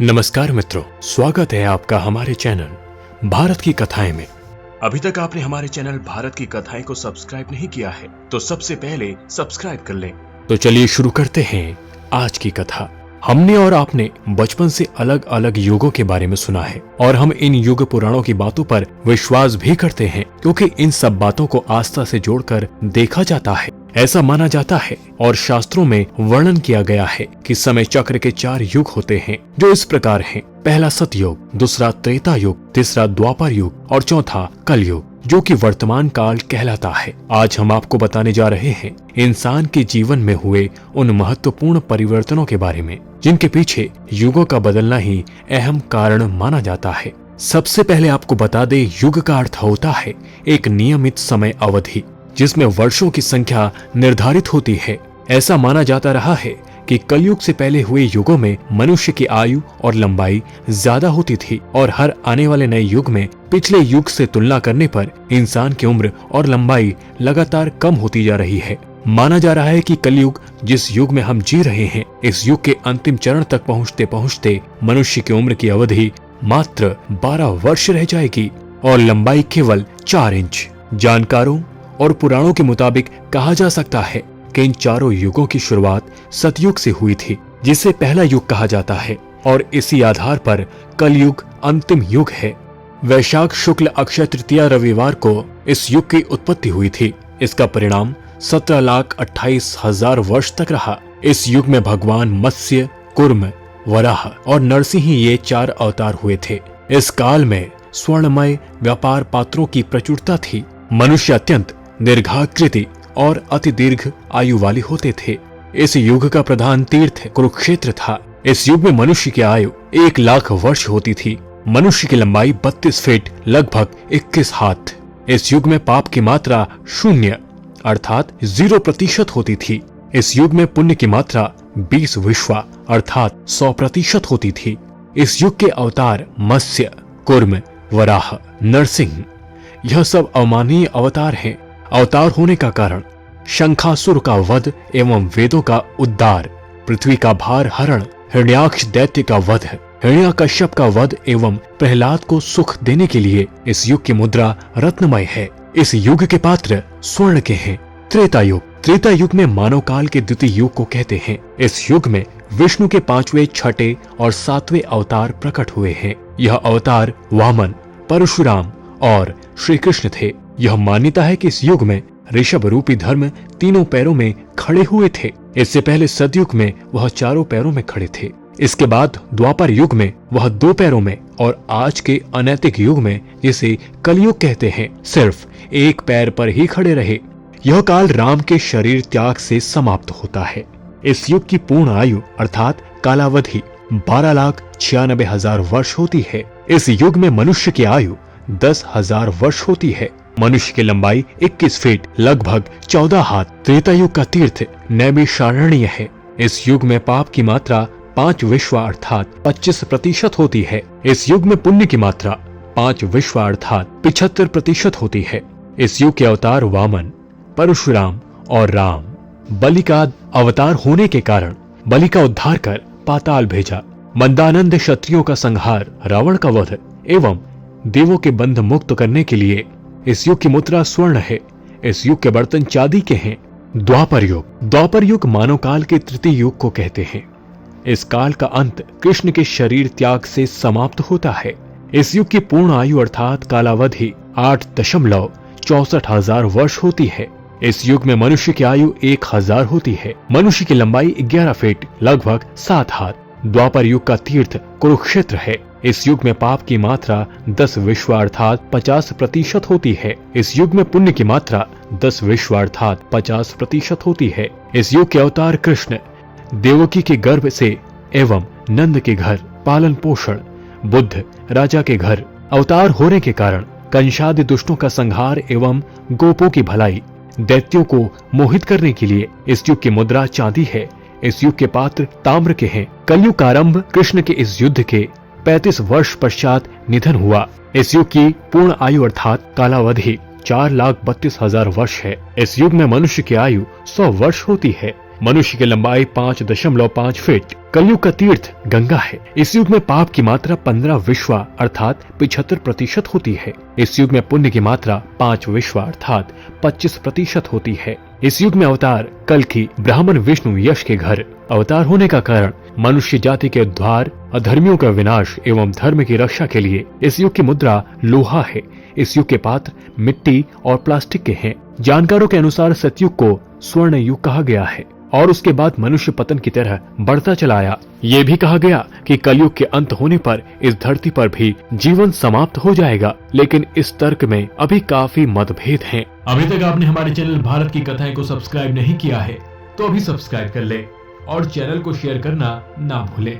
नमस्कार मित्रों, स्वागत है आपका हमारे चैनल भारत की कथाएं में। अभी तक आपने हमारे चैनल भारत की कथाएं को सब्सक्राइब नहीं किया है तो सबसे पहले सब्सक्राइब कर लें। तो चलिए शुरू करते हैं आज की कथा। हमने और आपने बचपन से अलग अलग युगों के बारे में सुना है और हम इन युग पुराणों की बातों पर विश्वास भी करते हैं, क्योंकि इन सब बातों को आस्था से जोड़कर देखा जाता है। ऐसा माना जाता है और शास्त्रों में वर्णन किया गया है कि समय चक्र के 4 युग होते हैं, जो इस प्रकार हैं। पहला सतयुग, दूसरा त्रेता युग, तीसरा द्वापर युग और चौथा कलयुग, जो कि वर्तमान काल कहलाता है। आज हम आपको बताने जा रहे हैं इंसान के जीवन में हुए उन महत्वपूर्ण परिवर्तनों के बारे में, जिनके पीछे युगों का बदलना ही अहम कारण माना जाता है। सबसे पहले आपको बता दें, युग का अर्थ होता है एक नियमित समय अवधि, जिसमें वर्षों की संख्या निर्धारित होती है। ऐसा माना जाता रहा है कि कलयुग से पहले हुए युगों में मनुष्य की आयु और लंबाई ज्यादा होती थी और हर आने वाले नए युग में पिछले युग से तुलना करने पर इंसान की उम्र और लंबाई लगातार कम होती जा रही है। माना जा रहा है कि कलयुग, जिस युग में हम जी रहे हैं, इस युग के अंतिम चरण तक पहुँचते पहुँचते मनुष्य की उम्र की अवधि मात्र 12 वर्ष रह जाएगी और लंबाई केवल 4 इंच। जानकारों और पुराणों के मुताबिक कहा जा सकता है कि इन चारों युगों की शुरुआत सतयुग से हुई थी, जिसे पहला युग कहा जाता है, और इसी आधार पर कलयुग अंतिम युग है। वैशाख शुक्ल अक्षय तृतीया रविवार को इस युग की उत्पत्ति हुई थी। इसका परिणाम 17,28,000 वर्ष तक रहा। इस युग में भगवान मत्स्य, कूर्म, वराह और नरसिंह, ये 4 अवतार हुए थे। इस काल में स्वर्णमय व्यापार पात्रों की प्रचुरता थी। मनुष्य अत्यंत दीर्घाकृति और अति दीर्घ आयु वाले होते थे। इस युग का प्रधान तीर्थ कुरुक्षेत्र था। इस युग में मनुष्य की आयु 1 लाख वर्ष होती थी। मनुष्य की लंबाई 32 फीट लगभग 21 हाथ। इस युग में पाप की मात्रा 0 अर्थात 0% होती थी। इस युग में पुण्य की मात्रा 20 विश्वा अर्थात 100% होती थी। इस युग के अवतार मत्स्य, कूर्म, वराह, नरसिंह, यह सब अमानवीय अवतार हैं। अवतार होने का कारण शंखासुर का वध एवं वेदों का उद्धार, पृथ्वी का भार हरण, हिरण्याक्ष दैत्य का वध, हिरण्यकश्यप का वध एवं प्रहलाद को सुख देने के लिए इस युग की मुद्रा रत्नमय है। इस युग के पात्र स्वर्ण के हैं। त्रेता युग, त्रेता युग में मानव काल के द्वितीय युग को कहते हैं। इस युग में विष्णु के 5वें, 6ठे और 7वें अवतार प्रकट हुए हैं। यह अवतार वामन, परशुराम और श्री कृष्ण थे। यह मान्यता है कि इस युग में ऋषभ रूपी धर्म 3 पैरों में खड़े हुए थे। इससे पहले सतयुग में वह 4 पैरों में खड़े थे। इसके बाद द्वापर युग में वह 2 पैरों में, और आज के अनैतिक युग में, जिसे कलयुग कहते हैं, सिर्फ 1 पैर पर ही खड़े रहे। यह काल राम के शरीर त्याग से समाप्त होता है। इस युग की पूर्ण आयु अर्थात कालावधि 12,96,000 वर्ष होती है। इस युग में मनुष्य की आयु 10,000 वर्ष होती है। मनुष्य की लंबाई 21 फीट लगभग 14 हाथ। त्रेता युग का तीर्थ नैमिषारण्य है। इस युग में पाप की मात्रा 5 विश्वा अर्थात 25% होती है। इस युग में पुण्य की मात्रा 5 विश्वा अर्थात 75% होती है। इस युग के अवतार वामन, परशुराम और राम। बलि का अवतार होने के कारण बलि का उद्धार कर पाताल भेजा। मंदानंद क्षत्रियों का संहार, रावण का वध एवं देवों के बंध मुक्त करने के लिए इस युग की मुद्रा स्वर्ण है। इस युग के बर्तन चांदी के हैं। द्वापर युग, द्वापर युग मानव काल के तृतीय युग को कहते हैं। इस काल का अंत कृष्ण के शरीर त्याग से समाप्त होता है। इस युग की पूर्ण आयु अर्थात कालावधि 8,64,000 वर्ष होती है। इस युग में मनुष्य की आयु 1000 होती है। मनुष्य की लंबाई 11 फीट लगभग 7 हाथ। द्वापर युग का तीर्थ कुरुक्षेत्र है। इस युग में पाप की मात्रा 10 विश्वा अर्थात 50% होती है। इस युग में पुण्य की मात्रा 10 विश्वा अर्थात 50% होती है। इस युग के अवतार कृष्ण, देवकी के गर्भ से एवं नंद के घर पालन पोषण, बुद्ध राजा के घर अवतार होने के कारण कंशादि दुष्टों का संहार एवं गोपों की भलाई, दैत्यों को मोहित करने के लिए इस युग की मुद्रा चांदी है। इस युग के पात्र ताम्र के हैं। कलयुग का आरंभ कृष्ण के इस युद्ध के 35 वर्ष पश्चात निधन हुआ। इस युग की पूर्ण आयु अर्थात कालावधि 4,32,000 वर्ष है। इस युग में मनुष्य की आयु 100 वर्ष होती है। मनुष्य की लंबाई 5.5 फीट। कलयुग का तीर्थ गंगा है। इस युग में पाप की मात्रा 15 विश्वा अर्थात 75% होती है। इस युग में पुण्य की मात्रा 5 विश्वा अर्थात 25% होती है। इस युग में अवतार कल्कि ब्राह्मण विष्णु यश के घर अवतार होने का कारण मनुष्य जाति के उद्धार, अधर्मियों का विनाश एवं धर्म की रक्षा के लिए इस युग की मुद्रा लोहा है। इस युग के पात्र मिट्टी और प्लास्टिक के हैं। जानकारों के अनुसार सतयुग को स्वर्ण युग कहा गया है और उसके बाद मनुष्य पतन की तरह बढ़ता चला आया। ये भी कहा गया कि कलयुग के अंत होने पर इस धरती पर भी जीवन समाप्त हो जाएगा, लेकिन इस तर्क में अभी काफी मतभेद हैं। अभी तक आपने हमारे चैनल भारत की कथाएं को सब्सक्राइब नहीं किया है तो अभी सब्सक्राइब कर ले और चैनल को शेयर करना ना भूले।